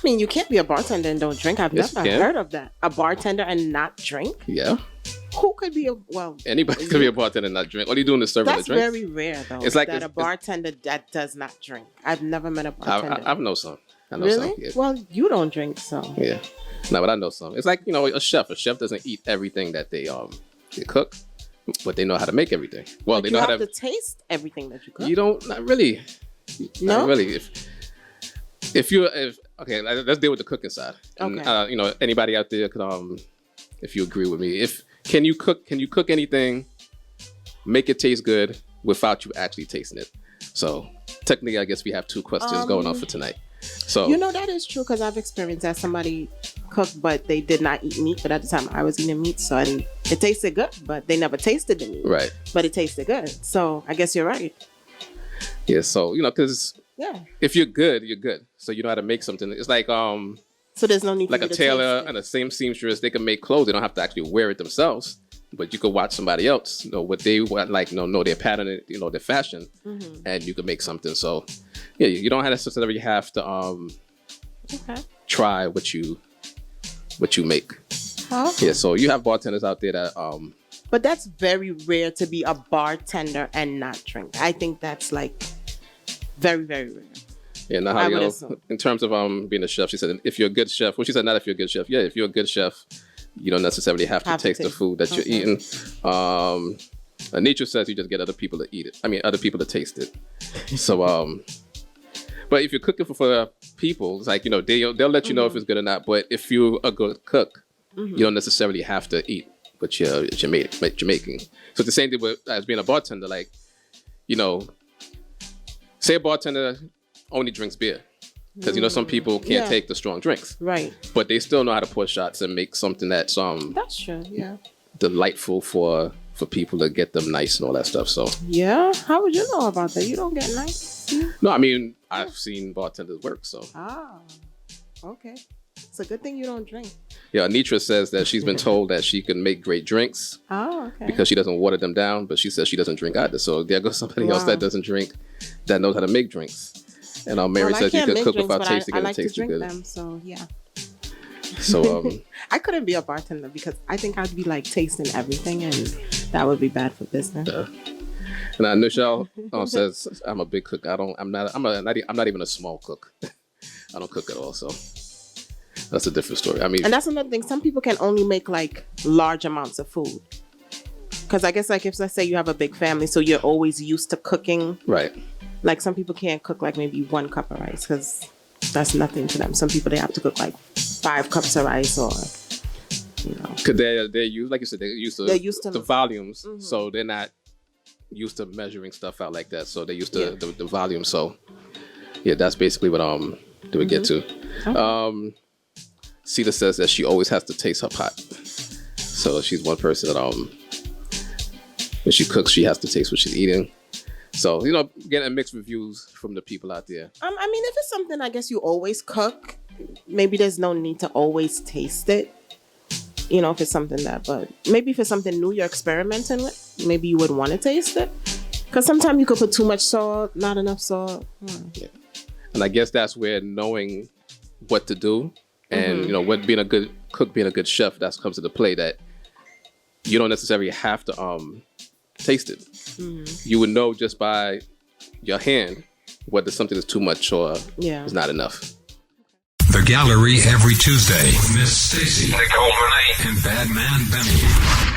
mean, you can't be a bartender and don't drink. I've Yes, never heard of that. A bartender and not drink? Yeah. Who could be Anybody could be a bartender and not drink. All you doing is serving the That's drink. very rare, though. It's like a bartender that does not drink. I've never met a bartender. I know some. I know really? some. Yeah. Well, you don't drink, so. Yeah. No, but I know some. It's like, a chef. A chef doesn't eat everything that they cook, but they know how to make everything. Well, But they know you how have to taste everything that you cook. You don't, not really. No? Not really. Okay, let's deal with the cooking side. Okay. And, anybody out there could, if you agree with me, can you cook anything, make it taste good without you actually tasting it? So technically, I guess we have two questions going on for tonight. So that is true because I've experienced that somebody cooked, but they did not eat meat. But at the time, I was eating meat, so it tasted good, but they never tasted the meat. Right. But it tasted good. So I guess you're right. Yeah. So because Yeah. if you're good, you're good. So you know how to make something. It's like So there's no need like for a you to tailor taste it. and the same seamstress. They can make clothes. They don't have to actually wear it themselves. But you could watch somebody else, what they want, like, know their pattern, their fashion, and you can make something. So, yeah, you don't necessarily have to try what you make. Huh? Yeah, so you have bartenders out there that But that's very rare to be a bartender and not drink. I think that's like very, very rare. yeah. Now, in terms of being a chef, she said if you're a good chef. Well, she said not if you're a good chef. Yeah, if you're a good chef, you don't necessarily have to taste the food that you're eating. Nature says you just get other people to eat it. I mean, other people to taste it. So, but if you're cooking for people, it's like, they'll let you know if it's good or not. But if you're a good cook, you don't necessarily have to eat what you're making. So it's the same thing as being a bartender. Like, say a bartender only drinks beer. Because, some people can't take the strong drinks. Right. But they still know how to pour shots and make something that's That's true, yeah. delightful for people to get them nice and all that stuff. So yeah, how would you know about that? You don't get nice. no, I mean, I've seen bartenders work. So okay. It's a good thing you don't drink. yeah, Anitra says that she's been told that she can make great drinks Okay. because she doesn't water them down, but she says she doesn't drink either. So there goes somebody else that doesn't drink that knows how to make drinks. And Mary says you can cook without tasting it and it tastes good. Them, so yeah. So I couldn't be a bartender because I think I'd be like tasting everything, and that would be bad for business. And Nichelle says I'm a big cook. I'm not even a small cook. I don't cook at all. So that's a different story. I mean, and that's another thing. Some people can only make like large amounts of food. Because I guess like if let's say you have a big family, so you're always used to cooking. Right. Like some people can't cook like maybe 1 cup of rice because that's nothing to them. Some people, they have to cook like 5 cups of rice or, Because they're used, like you said, they're used to the volumes. Mm-hmm. So they're not used to measuring stuff out like that. So they're used to the volume. So yeah, that's basically what they would get to. Okay. Cedar says that she always has to taste her pot. So she's one person that when she cooks, she has to taste what she's eating. So, getting mixed reviews from the people out there. I mean, if it's something I guess you always cook, maybe there's no need to always taste it. If it's something but maybe if it's something new you're experimenting with, maybe you would want to taste it. Because sometimes you could put too much salt, not enough salt. Yeah. And I guess that's where knowing what to do and, what being a good cook, being a good chef, that comes into play, that you don't necessarily have to taste it. You would know just by your hand whether something is too much or is not enough. The Gallery every Tuesday. Miss Stacy, Nicole Renee, and Bad Man Benny.